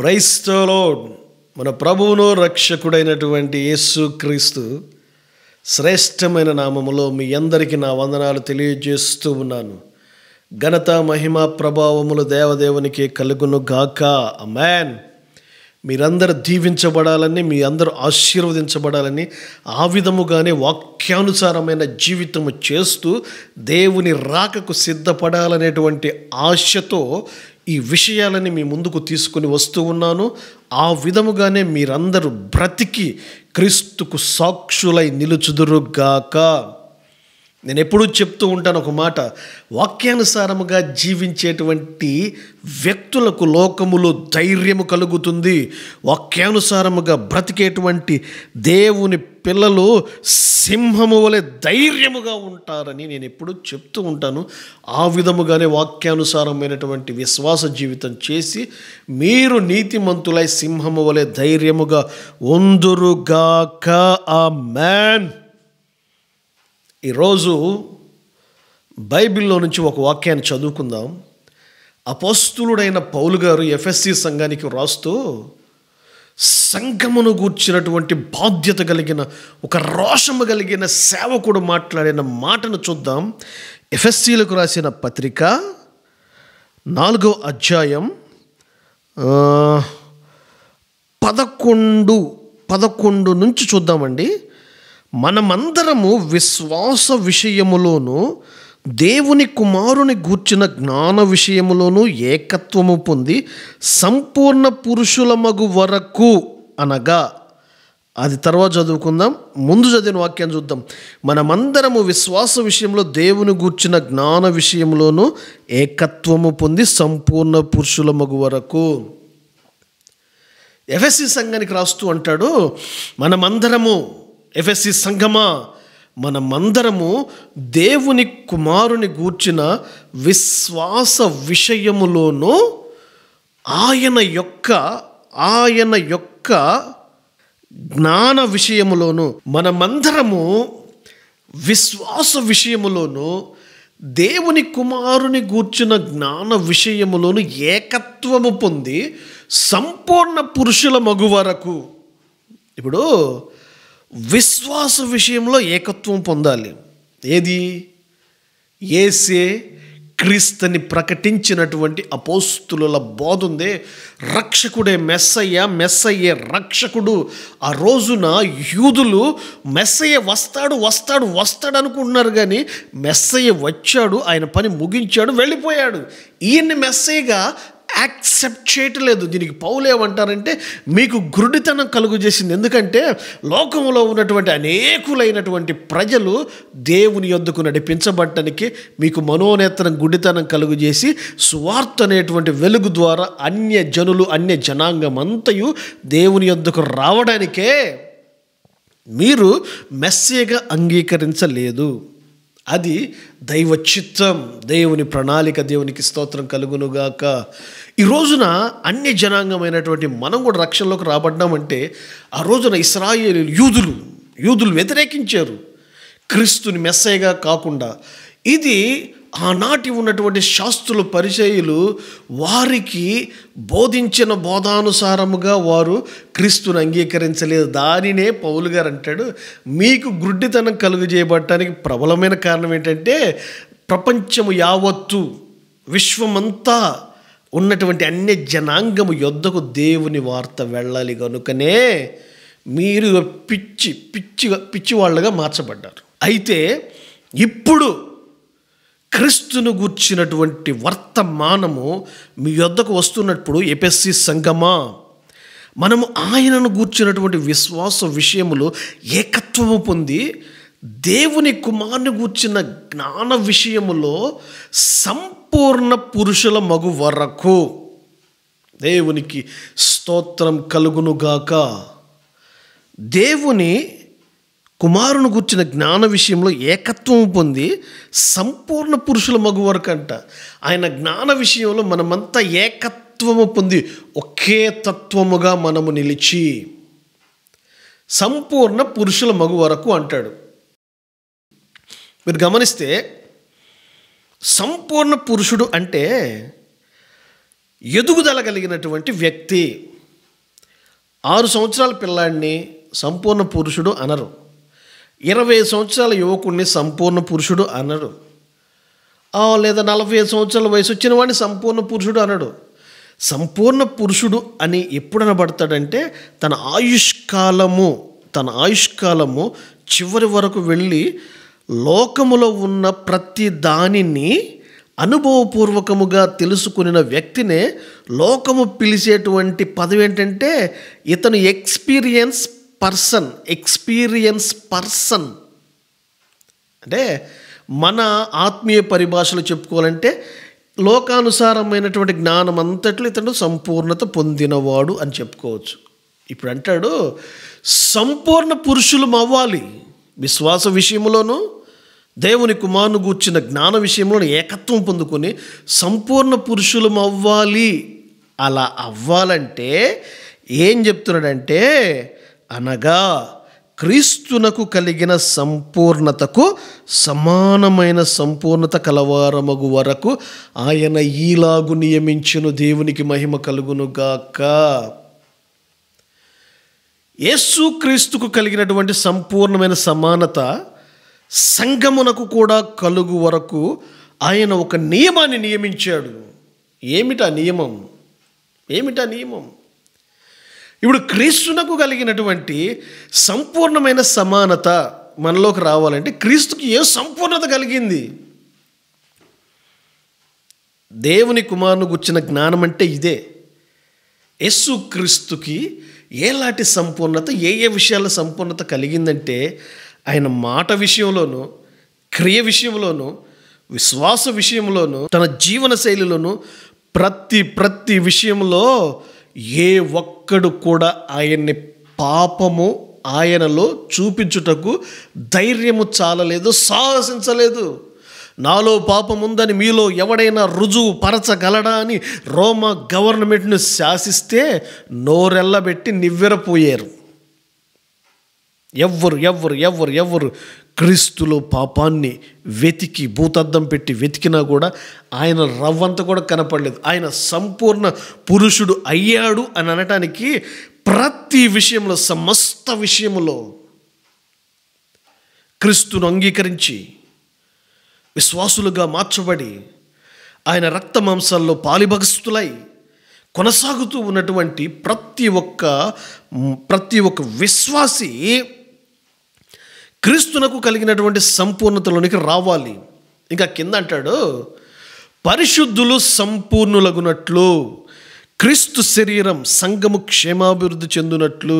Praise the lord. మన ప్రభువును రక్షకుడైనటువంటి యేసుక్రీస్తు శ్రేష్టమైన నామములో మీ అందరికీ నా వందనాలు తెలియజేస్తూ ఉన్నాను. ఘనత మహిమ ప్రభావములు దేవదేవునికి కలుగును గాక. ఆమేన్. మీరందరూ దీవించబడాలని, మీ అందరూ ఆశీర్వదించబడాలని, ఆ విధముగానే వాక్యానుసారమైన జీవితము చేస్తూ దేవుని రాకకు సిద్ధపడాలనేటువంటి ఆశతో ఈ విషయాలని మీ ముందుకు తీసుకుని వస్తూ ఉన్నాను. ఆ విధముగానే మీరందరూ బ్రతికి క్రీస్తుకు సాక్షులై నిలుచుదురుగాక. నేను ఎప్పుడూ చెప్తూ ఉంటాను ఒక మాట, వాక్యానుసారముగా జీవించేటువంటి వ్యక్తులకు లోకములో ధైర్యము కలుగుతుంది. వాక్యానుసారముగా బ్రతికేటువంటి దేవుని పిల్లలు సింహము వలె ధైర్యముగా ఉంటారని నేను ఎప్పుడూ చెప్తూ ఉంటాను. ఆ విధముగానే వాక్యానుసారమైనటువంటి విశ్వాస జీవితం చేసి మీరు నీతిమంతులై సింహము వలె ధైర్యముగా ఉందురుగాక. ఆమేన్. ఈరోజు బైబిల్లో నుంచి ఒక వాక్యాన్ని చదువుకుందాం. అపోస్తులుడైన పౌలు గారు ఎఫెసీ సంఘానికి రాస్తూ సంఘమును గూర్చినటువంటి బాధ్యత కలిగిన, ఒక రోషము కలిగిన సేవకుడు మాట్లాడిన మాటను చూద్దాం. ఎఫెసీలకు రాసిన పత్రిక 4వ అధ్యాయం 11 నుంచి చూద్దామండి. మనమందరము విశ్వాస విషయములోను దేవుని కుమారుని గూర్చిన జ్ఞాన విషయములోను ఏకత్వము పొంది సంపూర్ణ పురుషులమగు వరకు, అనగా అది తర్వాత చదువుకుందాం, ముందు చదివిన వాక్యాన్ని చూద్దాం. మనమందరము విశ్వాస విషయంలో దేవుని గూర్చిన జ్ఞాన విషయంలోను ఏకత్వము పొంది సంపూర్ణ పురుషులమగు వరకు. ఎఫెసీ సంఘానికి రాస్తూ అంటాడు, మనమందరము, ఎఫెసీ సంఘమా, మనమందరము దేవుని కుమారుని గూర్చిన విశ్వాస విషయములోను ఆయన యొక్క జ్ఞాన విషయములోను, మనమందరము విశ్వాస విషయములోను దేవుని కుమారుని గూర్చిన జ్ఞాన విషయములోను ఏకత్వము పొంది సంపూర్ణ పురుషుల మగు వరకు. ఇప్పుడు విశ్వాస విషయంలో ఏకత్వం పొందాలి. ఏది? యేసే క్రీస్తుని ప్రకటించినటువంటి అపోస్తుల బోధ ఉందే, రక్షకుడే మెస్సయ్యే రక్షకుడు. ఆ రోజున యూదులు మెస్సయ్య వస్తాడు అనుకుంటున్నారు, కానీ మెస్సయ్య వచ్చాడు, ఆయన పని ముగించాడు, వెళ్ళిపోయాడు. ఈయన్ని మెస్సయ్యగా యాక్సెప్ట్ చేయట్లేదు. దీనికి పౌలు ఏమంటారంటే, మీకు గురుడితనం కలుగు చేసింది. ఎందుకంటే లోకంలో ఉన్నటువంటి అనేకులైనటువంటి ప్రజలు దేవుని యొద్దకు నడిపించబడటానికి మీకు మనోనేత్రం గుడితనం కలుగు చేసి సువార్త అనేటువంటి వెలుగు ద్వారా అన్య జనాంగం అంతయు దేవుని యొద్దకు రావడానికే మీరు మెస్సీగా అంగీకరించలేదు. అది దైవ చిత్తం, దేవుని ప్రణాళిక. దేవునికి స్తోత్రం కలుగునుగాక. ఈ రోజున అన్య జనాంగమైనటువంటి మనం కూడా రక్షణలోకి రాబడ్డామంటే, ఆ రోజున ఇశ్రాయేలు యూదులు వ్యతిరేకించారు క్రీస్తుని మెస్సయ్యగా కాకుండా. ఇది ఆనాటి ఉన్నటువంటి శాస్త్రులు, పరిచయులు వారికి బోధించిన బోధానుసారముగా వారు క్రీస్తుని అంగీకరించలేదు. దానినే పౌలు గారు అంటాడు, మీకు గుడ్డితనం కలుగజేయబడటానికి ప్రబలమైన కారణం ఏంటంటే, ప్రపంచము యావత్తు, విశ్వమంతా ఉన్నటువంటి అన్య జనాంగము యొద్దకు దేవుని వార్త వెళ్ళాలి కనుకనే మీరు పిచ్చి వాళ్ళగా మార్చబడ్డారు. అయితే ఇప్పుడు క్రీస్తును గూర్చినటువంటి వర్తమానము మీ యొద్దకు వస్తున్నప్పుడు, ఎఫెసీ సంఘమా, మనము ఆయనను గూర్చినటువంటి విశ్వాస విషయములో ఏకత్వము పొంది దేవుని కుమారుని గూర్చిన జ్ఞాన విషయములో సంపూర్ణ పురుషుల మగు వరకు. దేవునికి స్తోత్రం కలుగునుగాక. దేవుని కుమారుని గూర్చిన జ్ఞాన విషయంలో ఏకత్వం పొంది సంపూర్ణ పురుషుల మగు వరకు అంట. ఆయన జ్ఞాన విషయంలో మనమంతా ఏకత్వము పొంది ఒకే తత్వముగా మనము నిలిచి సంపూర్ణ పురుషుల మగు వరకు అంటాడు. మీరు గమనిస్తే సంపూర్ణ పురుషుడు అంటే ఎదుగుదల కలిగినటువంటి వ్యక్తి. 6 సంవత్సరాల పిల్లాడిని సంపూర్ణ పురుషుడు అనరు. 20 సంవత్సరాల యువకుడిని సంపూర్ణ పురుషుడు అనరు. లేదా 45 సంవత్సరాల వయసు వచ్చిన వాడిని సంపూర్ణ పురుషుడు అనడు. సంపూర్ణ పురుషుడు అని ఎప్పుడు అనబడతాడంటే తన ఆయుష్కాలము చివరి వరకు వెళ్ళి లోకములో ఉన్న ప్రతి దానిని అనుభవపూర్వకముగా తెలుసుకున్న వ్యక్తినే లోకము పిలిచేటువంటి పదవి ఏంటంటే ఇతను ఎక్స్పీరియన్స్ పర్సన్. అంటే మన ఆత్మీయ పరిభాషలో చెప్పుకోవాలంటే లోకానుసారమైనటువంటి జ్ఞానం అంతట్లో ఇతను సంపూర్ణత పొందినవాడు అని చెప్పుకోవచ్చు. ఇప్పుడు అంటాడు సంపూర్ణ పురుషులం అవ్వాలి. విశ్వాస విషయంలోనూ దేవుని కుమారుని గూర్చిన జ్ఞాన విషయంలో ఏకత్వం పొందుకొని సంపూర్ణ పురుషులం అవ్వాలి. అలా అవ్వాలంటే ఏం చెప్తున్నాడంటే అనగా క్రీస్తునకు కలిగిన సంపూర్ణతకు సమానమైన సంపూర్ణత కలవారమగు వరకు ఆయన ఈలాగు నియమించును. దేవునికి మహిమ కలుగునుగాక. యేసు క్రీస్తుకు కలిగినటువంటి సంపూర్ణమైన సమానత సంఘమునకు కూడా కలుగు వరకు ఆయన ఒక నియమాన్ని నియమించాడు. ఏమిటా నియమం? ఇప్పుడు క్రీస్తునకు కలిగినటువంటి సంపూర్ణమైన సమానత మనలోకి రావాలంటే క్రీస్తుకి ఏ సంపూర్ణత కలిగింది? దేవుని కుమారుని గుర్చిన జ్ఞానం అంటే ఇదే. యేసు క్రీస్తుకి ఏలాంటి సంపూర్ణత, ఏ విషయాల సంపూర్ణత కలిగిందంటే ఆయన మాట విషయంలోనూ, క్రియ విషయంలోనూ, విశ్వాస విషయంలోనూ, తన జీవన శైలిలోనూ ప్రతి విషయంలో ఏ ఒక్కడు కూడా ఆయన్ని పాపము ఆయనలో చూపించుటకు ధైర్యము చాలలేదు, సాహసించలేదు. నాలో పాపం ఉందని మీలో ఎవడైనా రుజువు పరచగలడా అని రోమా గవర్నమెంట్ను శాసిస్తే నోరెల్లబెట్టి నివ్వెరపోయారు. ఎవ్వరు క్రీస్తులో పాపాన్ని వెతికి భూతద్దం పెట్టి వెతికినా కూడా ఆయన రవ్వంత కూడా కనపడలేదు. ఆయన సంపూర్ణ పురుషుడు అయ్యాడు అని అనటానికి ప్రతి విషయంలో, సమస్త విషయంలో క్రీస్తును అంగీకరించి విశ్వాసులుగా మార్చబడి ఆయన రక్త మాంసాల్లో పాలిభగస్తులై కొనసాగుతూ ఉన్నటువంటి ప్రతి ఒక్క విశ్వాసి క్రీస్తునకు కలిగినటువంటి సంపూర్ణతలోనికి రావాలి. ఇంకా కింద అంటాడు పరిశుద్ధులు సంపూర్ణులగునట్లు క్రీస్తు శరీరం సంఘము క్షేమాభివృద్ధి చెందునట్లు.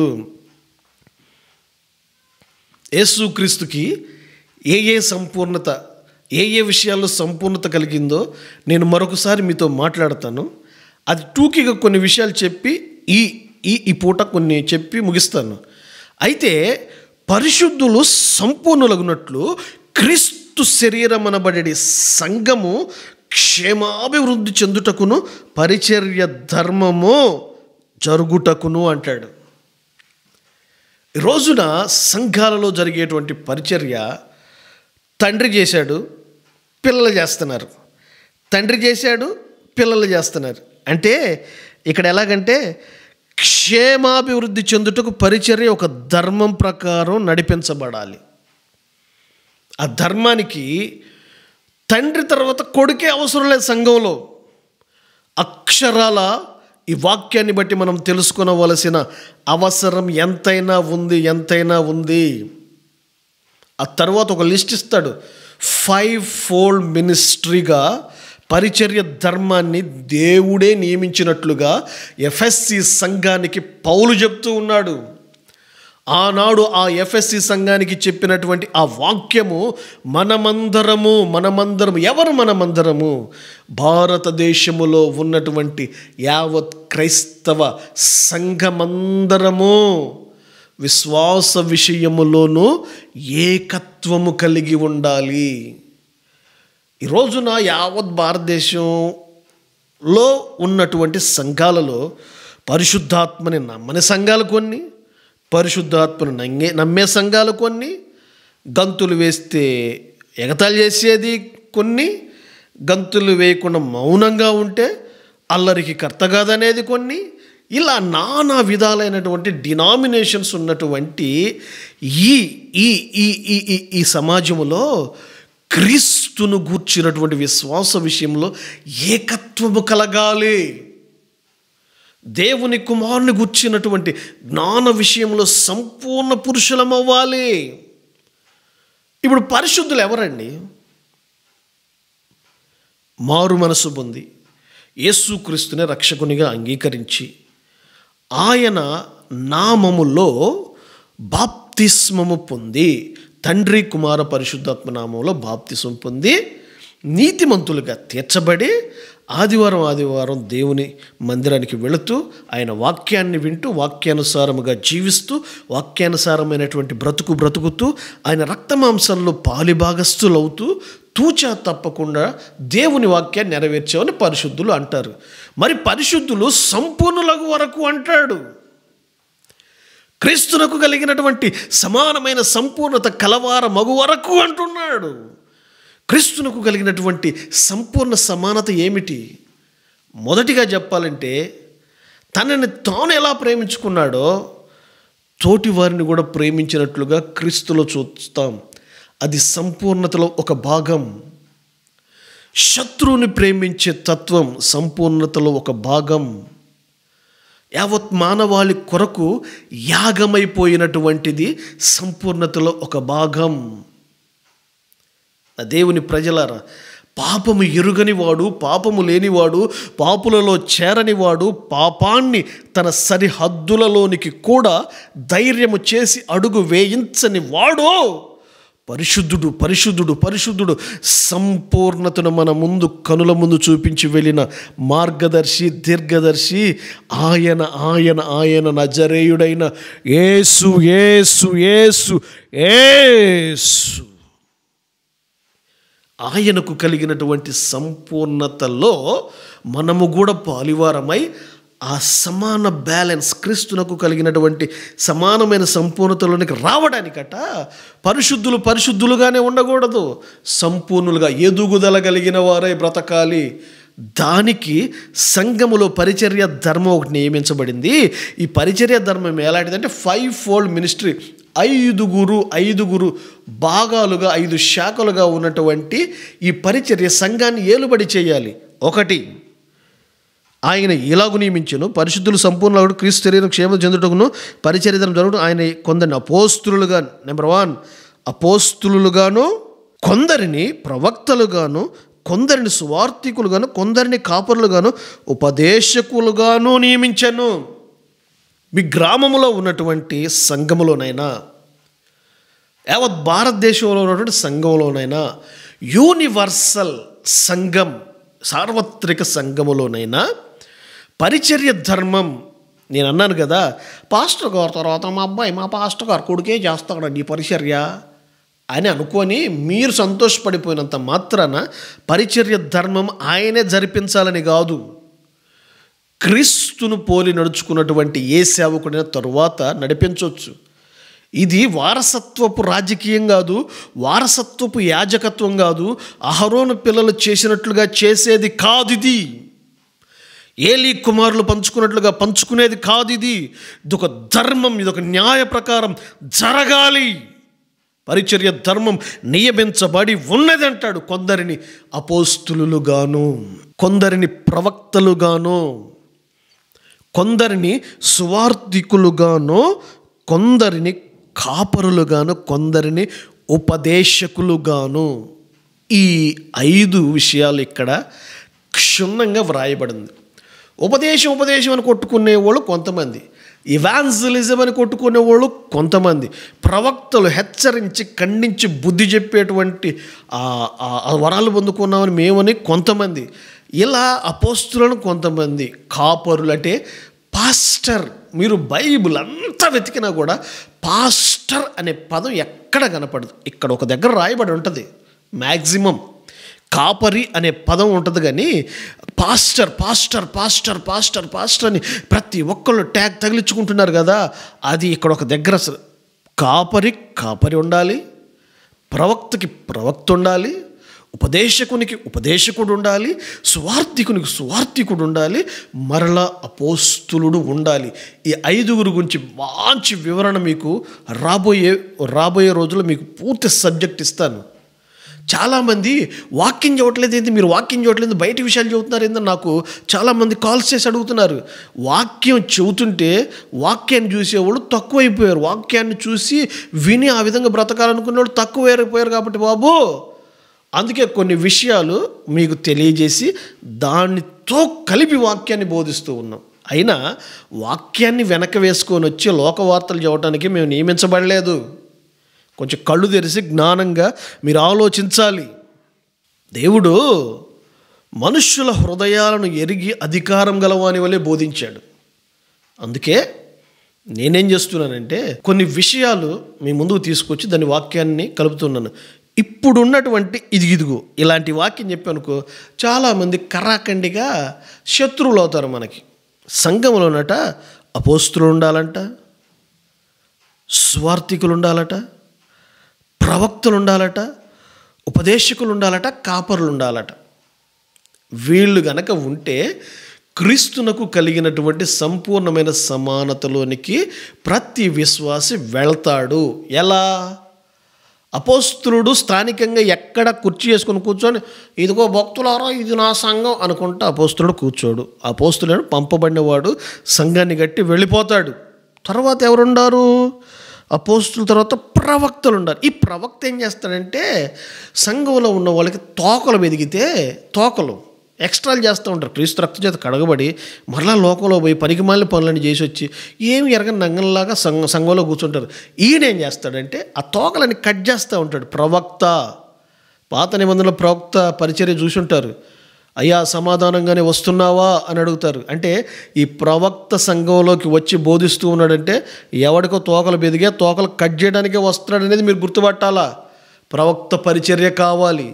యేసు క్రీస్తుకి ఏ సంపూర్ణత, ఏ విషయాల్లో సంపూర్ణత కలిగిందో నేను మరొకసారి మీతో మాట్లాడతాను. అది టూకీగా కొన్ని విషయాలు చెప్పి ఈ పూట కొన్ని చెప్పి ముగిస్తాను. అయితే పరిశుద్ధులు సంపూర్ణులగునట్లు క్రీస్తు శరీరం అనబడే సంఘము క్షేమాభివృద్ధి చెందుటకును పరిచర్య ధర్మము జరుగుటకును అంటాడు. ఈ రోజున సంఘాలలో జరిగేటువంటి పరిచర్య తండ్రి చేశాడు, పిల్లలు చేస్తున్నారు. తండ్రి చేశాడు, పిల్లలు చేస్తున్నారు. అంటే ఇక్కడ ఎలాగంటే క్షేమాభివృద్ధి చెందుటకు పరిచర్య ఒక ధర్మం ప్రకారం నడిపించబడాలి. ఆ ధర్మానికి తండ్రి తర్వాత కొడుకే అవసరం లేదు. సంఘంలో అక్షరాల ఈ వాక్యాన్ని బట్టి మనం తెలుసుకొనవలసిన అవసరం ఎంతైనా ఉంది. ఆ తర్వాత ఒక లిస్ట్ ఇస్తాడు. 5-fold మినిస్ట్రీగా పరిచర్య ధర్మాన్ని దేవుడే నియమించినట్లుగా ఎఫ్ఎస్సి సంఘానికి పౌలు చెప్తూ ఉన్నాడు. ఆనాడు ఆ ఎఫ్ఎస్సి సంఘానికి చెప్పినటువంటి ఆ వాక్యము మనమందరము ఎవరు? మనమందరము భారతదేశములో ఉన్నటువంటి యావత్ క్రైస్తవ సంఘమందరము విశ్వాస విషయములోనూ ఏకత్వము కలిగి ఉండాలి. ఈ రోజున యావత్ భారతదేశంలో ఉన్నటువంటి సంఘాలలో పరిశుద్ధాత్మని నమ్మని సంఘాలు కొన్ని, పరిశుద్ధాత్మను నమ్మే సంఘాలు కొన్ని, గంతులు వేస్తే ఎగతాళి చేసేది కొన్ని, గంతులు వేయకుండా మౌనంగా ఉంటే అల్లరికి కర్త కాదనేది కొన్ని, ఇలా నానా విధాలైనటువంటి డినామినేషన్స్ ఉన్నటువంటి ఈ ఈ ఈ ఈ ఈ ఈ సమాజంలో క్రీస్తును గూర్చినటువంటి విశ్వాస విషయంలో ఏకత్వము కలగాలి. దేవుని కుమారుని గూర్చినటువంటి జ్ఞాన విషయంలో సంపూర్ణ పురుషులం అవ్వాలి. ఇప్పుడు పరిశుద్ధులు ఎవరండి? మారు మనసు పొంది యేసుక్రీస్తుని రక్షకునిగా అంగీకరించి ఆయన నామములో బాప్తిస్మము పొంది, తండ్రి కుమార పరిశుద్ధాత్మ నామంలో బాప్తిస్మం పొంది నీతిమంతులుగా తీర్చబడి ఆదివారం దేవుని మందిరానికి వెళుతూ ఆయన వాక్యాన్ని వింటూ వాక్యానుసారముగా జీవిస్తూ వాక్యానుసారమైనటువంటి బ్రతుకుతూ ఆయన రక్తమాంసంలో పాలిభాగస్థులవుతూ తూచా తప్పకుండా దేవుని వాక్యాన్ని నెరవేర్చామని పరిశుద్ధులు అంటారు. మరి పరిశుద్ధులు సంపూర్ణులకు వరకు అంటాడు. క్రీస్తునకు కలిగినటువంటి సమానమైన సంపూర్ణత కలవార మగు వరకు అంటున్నాడు. క్రీస్తునకు కలిగినటువంటి సంపూర్ణ సమానత ఏమిటి? మొదటిగా చెప్పాలంటే తనని తాను ఎలా ప్రేమించుకున్నాడో తోటి వారిని కూడా ప్రేమించినట్లుగా క్రీస్తులో చూస్తాం. అది సంపూర్ణతలో ఒక భాగం. శత్రువుని ప్రేమించే తత్వం సంపూర్ణతలో ఒక భాగం. యావత్ మానవాళి కొరకు యాగమైపోయినటువంటిది సంపూర్ణతలో ఒక భాగం. దేవుని ప్రజలారా, పాపము ఎరుగనివాడు, పాపము లేనివాడు, పాపులలో చేరనివాడు, పాపాన్ని తన సరిహద్దులలోనికి కూడా ధైర్యము చేసి అడుగు వేయించని వాడు పరిశుద్ధుడు పరిశుద్ధుడు పరిశుద్ధుడు. సంపూర్ణతను మన ముందు కనుల ముందు చూపించి వెళ్ళిన మార్గదర్శి దీర్ఘదర్శి ఆయన ఆయన ఆయన నజరేయుడైన యేసు యేసు యేసు యేసు. ఆయనకు కలిగినటువంటి సంపూర్ణతలో మనము కూడా పాలివారమై ఆ సమాన బ్యాలెన్స్ క్రీస్తునకు కలిగినటువంటి సమానమైన సంపూర్ణతలోనికి రావడానికట పరిశుద్ధులుగానే ఉండకూడదు, సంపూర్ణులుగా ఎదుగుదల కలిగిన వారై బ్రతకాలి. దానికి సంఘములో పరిచర్య ధర్మం ఒకటి నియమించబడింది. ఈ పరిచర్య ధర్మం ఎలాంటిదంటే 5-fold మినిస్ట్రీ, ఐదుగురు భాగాలుగా 5 శాఖలుగా ఉన్నటువంటి ఈ పరిచర్య సంఘాన్ని ఏలుబడి చేయాలి. ఒకటి, ఆయన ఇలాగు నియమించను, పరిశుద్ధులు సంపూర్ణ క్రీస్తు శరీరం క్షేమం చెందుటకును పరిచర్య జరుగుతూ ఆయన కొందరిని అపోస్తులుగా, నెంబర్ 1 అపోస్తులుగాను, కొందరిని ప్రవక్తలుగాను, కొందరిని సువార్థికులుగాను, కొందరిని కాపరులుగాను, ఉపదేశకులుగాను నియమించను. మీ గ్రామంలో ఉన్నటువంటి సంఘములోనైనా, యావత్ భారతదేశంలో ఉన్నటువంటి సంఘంలోనైనా, యూనివర్సల్ సంఘం సార్వత్రిక సంఘములోనైనా పరిచర్య ధర్మం, నేను అన్నాను కదా, పాస్టర్ గారు తర్వాత మా పాస్టర్ గారు కొడుకే చేస్తాడండి ఈ పరిచర్య అని అనుకొని మీరు సంతోషపడిపోయినంత మాత్రాన పరిచర్య ధర్మం ఆయనే జరిపించాలని కాదు. క్రీస్తును పోలి నడుచుకున్నటువంటి ఏ సేవకుడైనా తరువాత నడిపించవచ్చు. ఇది వారసత్వపు రాజకీయం కాదు, వారసత్వపు యాజకత్వం కాదు, అహరోను పిల్లలు చేసినట్లుగా చేసేది కాదు. ఇది ఏలీ కుమారులు పంచుకున్నట్లుగా పంచుకునేది కాదు. ఇదొక ధర్మం, ఇదొక న్యాయ ప్రకారం జరగాలి. పరిచర్య ధర్మం నియమించబడి ఉన్నది అంటాడు. కొందరిని అపోస్తులుగాను, కొందరిని ప్రవక్తలుగాను, కొందరిని సువార్థికులుగాను, కొందరిని కాపరులుగాను, కొందరిని ఉపదేశకులుగాను. ఈ 5 విషయాలు ఇక్కడ క్షుణ్ణంగా వ్రాయబడింది. ఉపదేశం అని కొట్టుకునేవాళ్ళు కొంతమంది, ఇవాంజలిజం అని కొట్టుకునేవాళ్ళు కొంతమంది, ప్రవక్తలు హెచ్చరించి ఖండించి బుద్ధి చెప్పేటువంటి వరాలు పొందుకున్నామని మేమని కొంతమంది, ఇలా అపోస్తులను కొంతమంది, కాపరులు అంటే పాస్టర్. మీరు బైబిల్ అంతా వెతికినా కూడా పాస్టర్ అనే పదం ఎక్కడ కనపడదు. ఇక్కడ ఒక దగ్గర రాయబడి ఉంటుంది మ్యాక్సిమం. కాపరి అనే పదం ఉంటుంది కానీ pastor pastor pastor pastor pastor అని ప్రతి ఒక్కళ్ళు ట్యాగ్ తగిలించుకుంటున్నారు కదా, అది ఇక్కడ ఒక దగ్గర. కాపరి ఉండాలి, ప్రవక్తకి ప్రవక్త ఉండాలి, ఉపదేశకునికి ఉపదేశకుడు ఉండాలి, సువార్థికునికి సువార్థికుడు ఉండాలి, మరలా అపోస్తులుడు ఉండాలి. ఈ 5 గురించి మంచి వివరణ మీకు రాబోయే రోజుల్లో మీకు పూర్తి సబ్జెక్ట్ ఇస్తాను. చాలామంది వాక్యం చూడట్లేదు ఏంటి, మీరు వాక్యం చూడట్లేదు, బయట విషయాలు చెబుతున్నారు ఏంటని నాకు చాలామంది కాల్స్ చేసి అడుగుతున్నారు. వాక్యం చెబుతుంటే వాక్యాన్ని చూసేవాళ్ళు తక్కువైపోయారు. వాక్యాన్ని చూసి విని ఆ విధంగా బ్రతకాలనుకునే వాళ్ళు తక్కువైపోయారు. కాబట్టి బాబు, అందుకే కొన్ని విషయాలు మీకు తెలియజేసి దానితో కలిపి వాక్యాన్ని బోధిస్తూ ఉన్నాం. అయినా వాక్యాన్ని వెనక వేసుకొని వచ్చి లోకవార్తలు చెప్పడానికి మేము నియమించబడలేదు. కొంచెం కళ్ళు తెరిచి జ్ఞానంగా మీరు ఆలోచించాలి. దేవుడు మనుష్యుల హృదయాలను ఎరిగి అధికారం గలవాని వలె బోధించాడు. అందుకే నేనేం చేస్తున్నానంటే కొన్ని విషయాలు మీ ముందుకు తీసుకొచ్చి దాని వాక్యాన్ని కలుపుతున్నాను. ఇప్పుడున్నటువంటి ఇదిగో ఇలాంటి వాక్యం చెప్పానుకో, చాలామంది కరాఖండిగా శత్రువులు అవుతారు మనకి. సంఘంలోనట అపోస్తులు ఉండాలంట, స్వార్థికులు ఉండాలట, ప్రవక్తలు ఉండాలట, ఉపదేశకులు ఉండాలట, కాపరులు ఉండాలట. వీళ్ళు గనక ఉంటే క్రీస్తునకు కలిగినటువంటి సంపూర్ణమైన సమానతలోనికి ప్రతి విశ్వాసి వెళ్తాడు. ఎలా? అపోస్తులుడు స్థానికంగా ఎక్కడ కుర్చీ వేసుకొని కూర్చొని ఇదిగో భక్తులారా ఇది నా సంఘం అనుకుంటా అపోస్తులుడు కూర్చోడు. అపోస్తులుడు పంపబడినవాడు సంఘాన్ని కట్టి వెళ్ళిపోతాడు. తర్వాత ఎవరుండారు? అపోస్తుల తర్వాత ప్రవక్తలు ఉండాలి. ఈ ప్రవక్త ఏం చేస్తాడంటే సంఘంలో ఉన్న వాళ్ళకి తోకలు వెదిగితే తోకలు ఎక్స్ట్రాలు చేస్తూ ఉంటారు. క్రీస్తు రక్త చేత కడగబడి మరలా లోకంలో పోయి పనికిమాలిన పనులను చేసి వచ్చి ఏమి ఎరగని నంగంలాగా సంఘంలో కూర్చుంటారు. ఈయనేం చేస్తాడంటే ఆ తోకలని కట్ చేస్తూ ఉంటాడు. ప్రవక్త, పాత నిబంధనల ప్రవక్త పరిచర్య చూసి ఉంటారు. అయ్యా సమాధానంగానే వస్తున్నావా అని అడుగుతారు. అంటే ఈ ప్రవక్త సంఘంలోకి వచ్చి బోధిస్తూ ఉన్నాడంటే ఎవడికో తోకలు బెదిగే తోకలు కట్ చేయడానికే వస్తున్నాడు అనేది మీరు గుర్తుపట్టాలా. ప్రవక్త పరిచర్య కావాలి.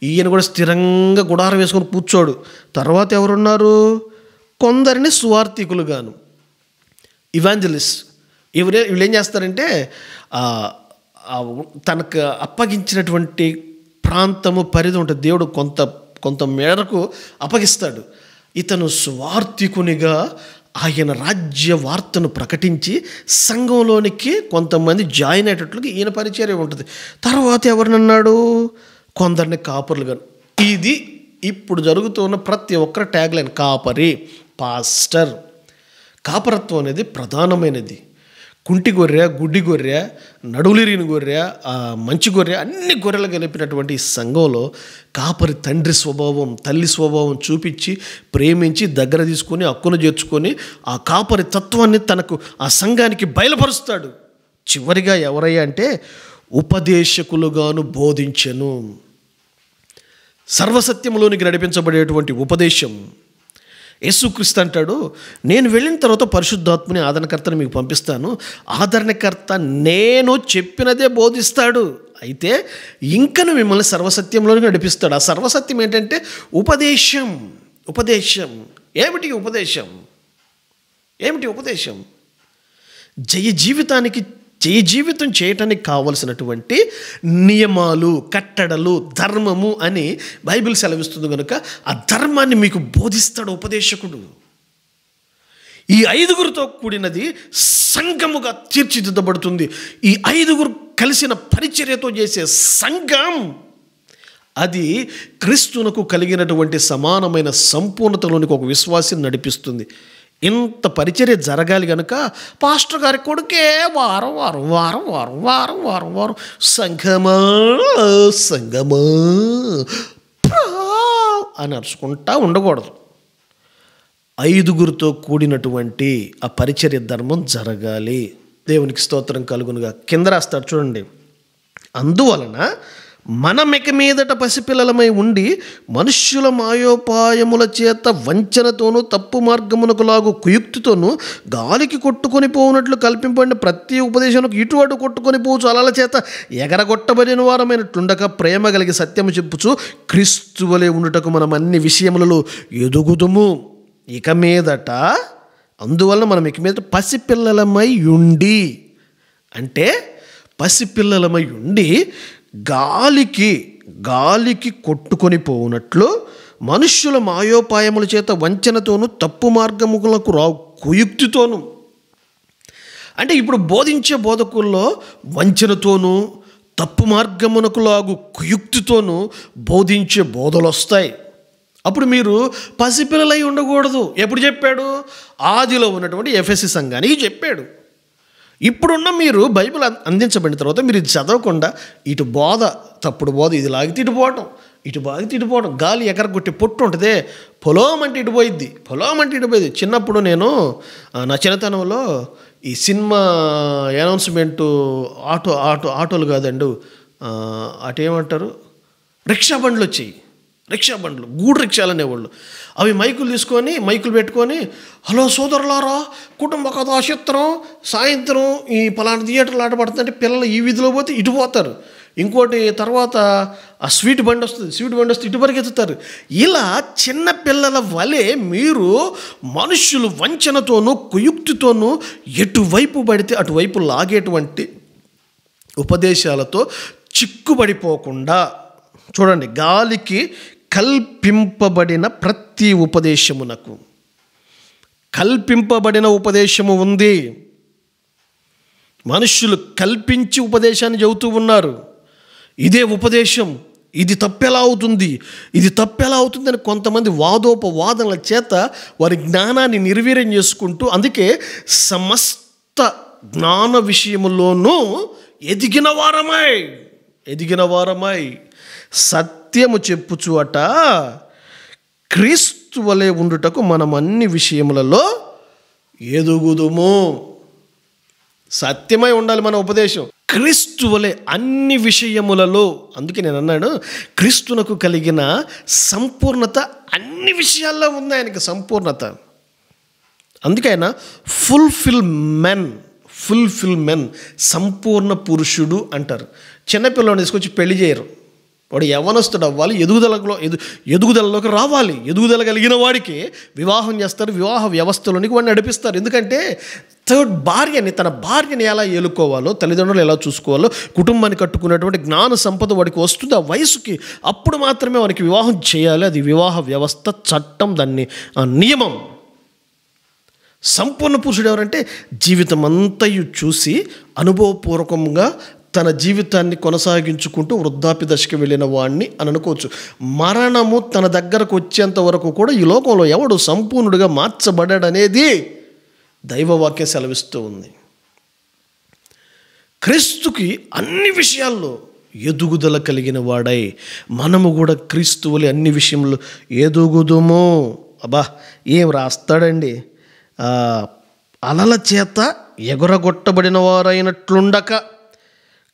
ఈయన కూడా స్థిరంగా గుడారం వేసుకొని కూర్చోడు. తర్వాత ఎవరున్నారు? కొందరిని సువార్థికులుగాను, ఇవాంజలిస్ట్. వీళ్ళు ఏం చేస్తారంటే తనకు అప్పగించినటువంటి ప్రాంతము పరిధి ఉంటుంది. దేవుడు కొంత మేరకు అప్పగిస్తాడు. ఇతను సువార్థికునిగా ఆయన రాజ్య వార్తను ప్రకటించి సంఘంలోనికి కొంతమంది జాయిన్ అయ్యేటట్లుగా ఈయన పరిచర్య ఉంటుంది. తర్వాత ఎవరినన్నాడు? కొందరిని కాపరులుగా. ఇది ఇప్పుడు జరుగుతున్న ప్రతి ఒక్కరి ట్యాగ్లైన్. కాపరి, పాస్టర్. కాపరత్వం అనేది ప్రధానమైనది. కుంటి గొర్రె, గుడ్డి గొర్రె, నడువులిరిగిన గొర్రె, మంచి గొర్రె, అన్ని గొర్రెలు కలిపినటువంటి ఈ సంఘంలో కాపరి తండ్రి స్వభావం, తల్లి స్వభావం చూపించి ప్రేమించి దగ్గర తీసుకొని హక్కును చేర్చుకొని ఆ కాపరి తత్వాన్ని తనకు ఆ సంఘానికి బయలుపరుస్తాడు. చివరిగా ఎవరయ్యా అంటే ఉపదేశకులుగాను బోధించెను. సర్వసత్యంలోనికి నడిపించబడేటువంటి ఉపదేశం. యేసుక్రీస్తు అంటాడు, నేను వెళ్ళిన తర్వాత పరిశుద్ధాత్మని ఆదరణకర్తని మీకు పంపిస్తాను. ఆదరణకర్త నేను చెప్పినదే బోధిస్తాడు. అయితే ఇంకను మిమ్మల్ని సర్వసత్యంలోనికి నడిపిస్తాడు. ఆ సర్వసత్యం ఏంటంటే ఉపదేశం. ఉపదేశం ఏమిటి? ఉపదేశం ఏమిటి? ఉపదేశం జయ జీవితం చేయటానికి కావలసినటువంటి నియమాలు, కట్టడలు, ధర్మము అని బైబిల్ సెలవిస్తుంది కనుక ఆ ధర్మాన్ని మీకు బోధిస్తాడు ఉపదేశకుడు. ఈ 5గురితో కూడినది సంఘముగా తీర్చిదిద్దబడుతుంది. ఈ 5గురు కలిసిన పరిచర్యతో చేసే సంఘం అది క్రీస్తునకు కలిగినటువంటి సమానమైన సంపూర్ణతలోనికి ఒక విశ్వాసిని నడిపిస్తుంది. ఇంత పరిచర్య జరగాలి కనుక పాస్టర్ గారి కొడుకే వారం వారం వారం వారం వారం వారం వారం సంఘమా సంఘమా అని అరుచుకుంటా ఉండకూడదు. 5గురితో కూడినటువంటి ఆ పరిచర్య ధర్మం జరగాలి. దేవునికి స్తోత్రం కలుగునుగా. కింద రాస్తాడు చూడండి. అందువలన మనమిక మీదట పసిపిల్లలమై ఉండి మనుష్యుల మాయోపాయముల చేత వంచనతోనూ తప్పు మార్గమునకు లాగు కుయుక్తితోనూ గాలికి కొట్టుకొని పోవునట్లు కల్పింపబడిన ప్రతి ఉపదేశానికి ఇటువంటి కొట్టుకొని పోవచ్చు అలల చేత ఎగరగొట్టబడిన వారమైనట్లుండక ప్రేమ కలిగి సత్యము చెప్పుచు క్రీస్తు వలె ఉండుటకు మనం అన్ని విషయములలో ఎదుగుదుము. ఇక మీదట అందువలన మనం ఇక మీదట పసిపిల్లలమై ఉండి అంటే పసిపిల్లలమై ఉండి గాలికి కొట్టుకొని పోవునట్లు మనుష్యుల మాయోపాయముల చేత వంచనతోనూ తప్పు మార్గములకు రావు కుయుక్తితోనూ. అంటే ఇప్పుడు బోధించే బోధకుల్లో వంచనతోనూ తప్పు మార్గమునకు లాగు కుయుక్తితోనూ బోధించే బోధలు వస్తాయి. అప్పుడు మీరు పసిపిల్లలై ఉండకూడదు. ఎప్పుడు చెప్పాడు? ఆదిలో ఉన్నటువంటి ఎఫెసీ సంఘానికి చెప్పాడు. ఇప్పుడున్న మీరు బైబిల్ అందించబడిన తర్వాత మీరు చదవకుండా ఇటు బోధ, తప్పుడు బోధ, ఇది లాగితే ఇటు పోవటం, ఇటు బాగితే ఇటు పోవడం, గాలి ఎగరగొట్టి పొట్టు ఉంటుందే, పొలోమంటే ఇటు పోయిద్ది, పొలోమంటే ఇటు పోయిద్ది. చిన్నప్పుడు నేను నా చిన్నతనంలో ఈ సినిమా అనౌన్స్మెంటు ఆటోలు కాదండి, అటేమంటారు, రిక్షా బండ్లు వచ్చాయి. రిక్షా బండ్లు, గూడు రిక్షాలు అనేవాళ్ళు. అవి మైకులు పెట్టుకొని, హలో సోదరులారా, కుటుంబ కథా చిత్రం సాయంత్రం ఈ పలానా థియేటర్లు ఆటపడుతుందంటే పిల్లలు ఈ వీధిలో పోతే ఇటు పోతారు. ఇంకోటి తర్వాత ఆ స్వీట్ బండి వస్తే ఇటు పరిగెత్తుతారు. ఇలా చిన్న పిల్లల వలె మీరు మనుషులు వంచనతోనూ కుయుక్తితోనూ ఎటువైపు పడితే అటువైపు లాగేటువంటి ఉపదేశాలతో చిక్కుబడిపోకుండా చూడండి. గాలికి కల్పింపబడిన ప్రతి ఉపదేశమునకు, కల్పింపబడిన ఉపదేశము ఉంది. మనుషులు కల్పించి ఉపదేశాన్ని చెబుతూ ఉన్నారు. ఇదే ఉపదేశం, ఇది తప్పెలా అవుతుంది, ఇది తప్పెలా అవుతుందని కొంతమంది వాదోపవాదనల చేత వారి జ్ఞానాన్ని నిర్వీర్యం చేసుకుంటూ, అందుకే సమస్త జ్ఞాన విషయములోనూ ఎదిగిన వారమై సత్యము చెప్పుచు అట క్రీస్తు వలె ఉండుటకు మనం అన్ని విషయములలో ఎదుగుదుము. సత్యమై ఉండాలి మన ఉపదేశం, క్రీస్తు వలె అన్ని విషయములలో. అందుకే నేను అన్నాడు, క్రీస్తునకు కలిగిన సంపూర్ణత అన్ని విషయాల్లో ఉంది. ఆయనకి సంపూర్ణత. అందుకే ఆయన ఫుల్ఫిల్ మెన్, సంపూర్ణ పురుషుడు అంటారు. చిన్నపిల్లని తీసుకొచ్చి పెళ్లి చేయరు. వాడు యవ్వనస్తుడు అవ్వాలి, ఎదుగుదలలోకి రావాలి. ఎదుగుదల కలిగిన వాడికి వివాహం చేస్తారు, వివాహ వ్యవస్థలోనికి వాడిని నడిపిస్తారు. ఎందుకంటే తన భార్యని ఎలా ఏలుకోవాలో, తల్లిదండ్రులు ఎలా చూసుకోవాలో, కుటుంబాన్ని కట్టుకునేటువంటి జ్ఞాన సంపద వాడికి వస్తుంది ఆ వయసుకి. అప్పుడు మాత్రమే వాడికి వివాహం చేయాలి. అది వివాహ వ్యవస్థ, చట్టం, దాన్ని నియమం. సంపూర్ణ పురుషుడు ఎవరంటే జీవితం అంతయు చూసి అనుభవపూర్వకంగా తన జీవితాన్ని కొనసాగించుకుంటూ వృద్ధాప్య దశకి వెళ్ళిన వాడిని అని అనుకోవచ్చు. మరణము తన దగ్గరకు వచ్చేంత వరకు కూడా ఈ లోకంలో ఎవడు సంపూర్ణుడిగా మార్చబడాడనేది దైవవాక్యం సెలవిస్తూ ఉంది. క్రీస్తుకి అన్ని విషయాల్లో ఎదుగుదల కలిగిన వాడై మనము కూడా క్రీస్తు వలె అన్ని విషయంలో ఎదుగుదుము. అబ్బా, ఏం రాస్తాడండి, అలల చేత ఎగురగొట్టబడిన వారైనట్లుండక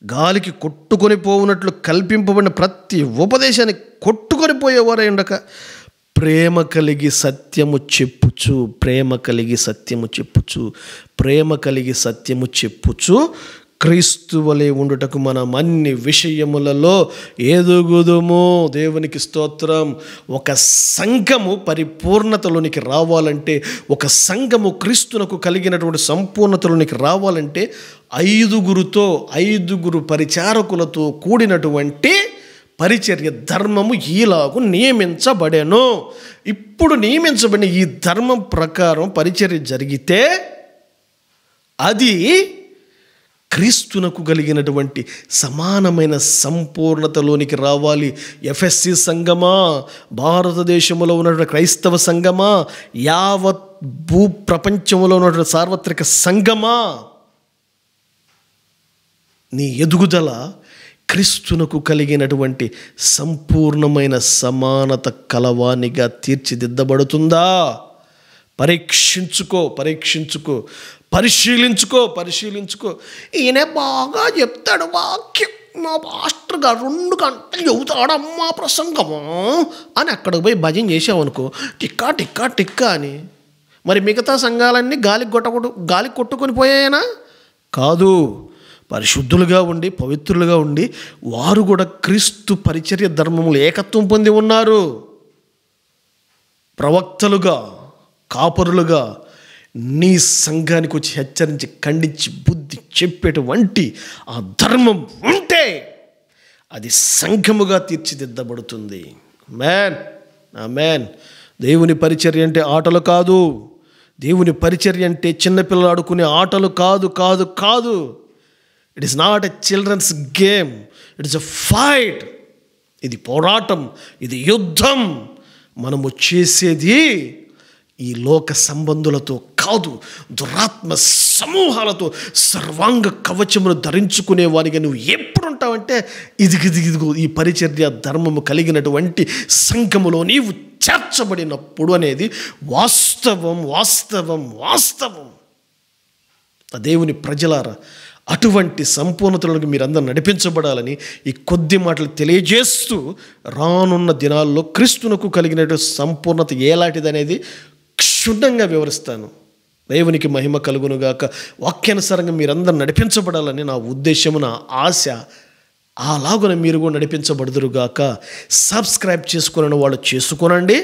గాలికి కొట్టుకొని పోవునట్లు కల్పింపబడిన ప్రతి ఉపదేశాన్ని కొట్టుకొని పోయేవారై ఉండక ప్రేమ కలిగి సత్యము చెప్పుచు క్రీస్తు వలె ఉండుటకు మనం అన్ని విషయములలో ఎదుగుదుము. దేవునికి స్తోత్రం. ఒక సంఘము పరిపూర్ణతలోనికి రావాలంటే, ఒక సంఘము క్రీస్తునకు కలిగినటువంటి సంపూర్ణతలోనికి రావాలంటే 5 పరిచారకులతో కూడినటువంటి పరిచర్య ధర్మము ఈలాగు నియమించబడెను. ఇప్పుడు నియమించబడిన ఈ ధర్మం ప్రకారం పరిచర్య జరిగితే అది క్రీస్తునకు కలిగినటువంటి సమానమైన సంపూర్ణతలోనికి రావాలి. ఎఫెసీ సంఘమా, భారతదేశంలో ఉన్నటువంటి క్రైస్తవ సంఘమా, యావత్ భూ ప్రపంచంలో ఉన్నటువంటి సార్వత్రిక సంఘమా, నీ ఎదుగుదల క్రీస్తునకు కలిగినటువంటి సంపూర్ణమైన సమానత కలవానిగా తీర్చిదిద్దబడుతుందా? పరీక్షించుకో, పరిశీలించుకో. ఈయన బాగా చెప్తాడు వాక్యం, మా పాస్టర్ గారు 2 గంటలు చెబుతాడమ్మా ప్రసంగము అని అక్కడికి పోయి భజన చేసామనుకో, టిక్కా అని. మరి మిగతా సంఘాలన్నీ గాలి కొట్టుకొని పోయాయనా? కాదు. పరిశుద్ధులుగా ఉండి, పవిత్రులుగా ఉండి, వారు కూడా క్రీస్తు పరిచర్య ధర్మములు ఏకత్వం పొంది ఉన్నారు. ప్రవక్తలుగా, కాపరులుగా నీ సంఘానికి వచ్చి హెచ్చరించి, ఖండించి, బుద్ధి చెప్పేటువంటి ఆ ధర్మం ఉంటే అది సంఘముగా తీర్చిదిద్దబడుతుంది. ఆమేన్. దేవుని పరిచర్య అంటే ఆటలు కాదు. దేవుని పరిచర్య అంటే చిన్నపిల్లలు ఆడుకునే ఆటలు కాదు. It is not a children's game, it is a fight. ఇది పోరాటం, ఇది యుద్ధం. మనము చేసేది ఈ లోక సంబంధులతో కాదు, దురాత్మ సమూహాలతో. సర్వాంగ కవచమును ధరించుకునే వారిగా నువ్వు ఎప్పుడు ఉంటావంటే ఇదిగో ఈ పరిచర్య ధర్మము కలిగినటువంటి సంఘములో నీవు చేర్చబడినప్పుడు అనేది వాస్తవం. దేవుని ప్రజలారా, అటువంటి సంపూర్ణతలకు మీరందరూ నడిపించబడాలని ఈ కొద్ది మాటలు తెలియజేస్తూ, రానున్న దినాల్లో క్రీస్తునకు కలిగినటువంటి సంపూర్ణత ఎలాంటిదనేది క్షుణ్ణంగా వివరిస్తాను. దేవునికి మహిమ కలుగునుగాక. వాక్యానుసారంగా మీరందరూ నడిపించబడాలని నా ఉద్దేశము, నా ఆశ. అలాగున మీరు కూడా నడిపించబడుదురుగాక. సబ్స్క్రైబ్ చేసుకున్న వాళ్ళు చేసుకోనండి,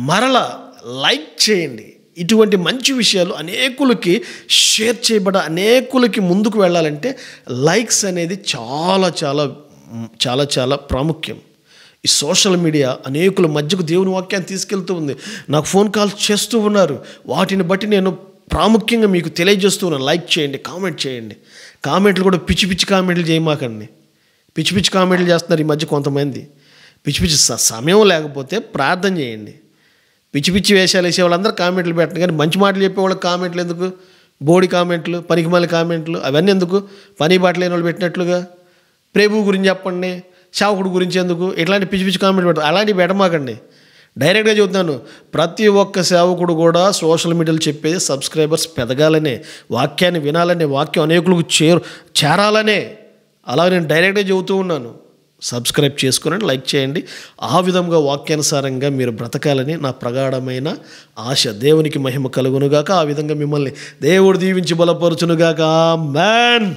మరలా లైక్ చేయండి. ఇటువంటి మంచి విషయాలు అనేకులకి షేర్ చేయబడ, అనేకులకి ముందుకు వెళ్ళాలంటే లైక్స్ అనేది చాలా ప్రాముఖ్యం. ఈ సోషల్ మీడియా అనేకుల మధ్యకు దేవుని వాక్యాన్ని తీసుకెళ్తూ ఉంది. నాకు ఫోన్ కాల్స్ చేస్తూ ఉన్నారు. వాటిని బట్టి నేను ప్రాముఖ్యంగా మీకు తెలియజేస్తూ ఉన్నాను. లైక్ చేయండి, కామెంట్ చేయండి. కామెంట్లు కూడా పిచ్చి కామెంట్లు చేయమాకండి. పిచ్చి కామెంట్లు చేస్తున్నారు ఈ మధ్య కొంతమంది. పిచ్చి సమయం లేకపోతే ప్రార్థన చేయండి. పిచ్చి వేషాలు వేసే వాళ్ళందరూ కామెంట్లు పెట్టండి, కానీ మంచి మాటలు చెప్పేవాళ్ళకి కామెంట్లు ఎందుకు? బోడి కామెంట్లు, పనికిమాలి కామెంట్లు, అవన్నీ ఎందుకు? పని బాట లేని వాళ్ళు పెట్టినట్లుగా. ప్రభు గురించి చెప్పండి, సేవకుడు గురించి ఎందుకు? ఇట్లాంటి పిచ్చి కామెంట్లు పెట్టారు. అలాంటివి పెట్టమాకండి. డైరెక్ట్గా చెబుతున్నాను, ప్రతి ఒక్క సేవకుడు కూడా సోషల్ మీడియాలో చెప్పేది సబ్స్క్రైబర్స్ పెరగాలనే, వాక్యాన్ని వినాలనే, వాక్యం అనేకులకు చేరాలనే. అలా నేను డైరెక్ట్గా చెబుతూ ఉన్నాను. సబ్స్క్రైబ్ చేసుకుని లైక్ చేయండి. ఆ విధంగా వాక్యానుసారంగా మీరు బ్రతకాలని నా ప్రగాఢమైన ఆశ. దేవునికి మహిమ కలుగునుగాక. ఆ విధంగా మిమ్మల్ని దేవుడు దీవించి బలపరుచునుగాక. ఆమేన్.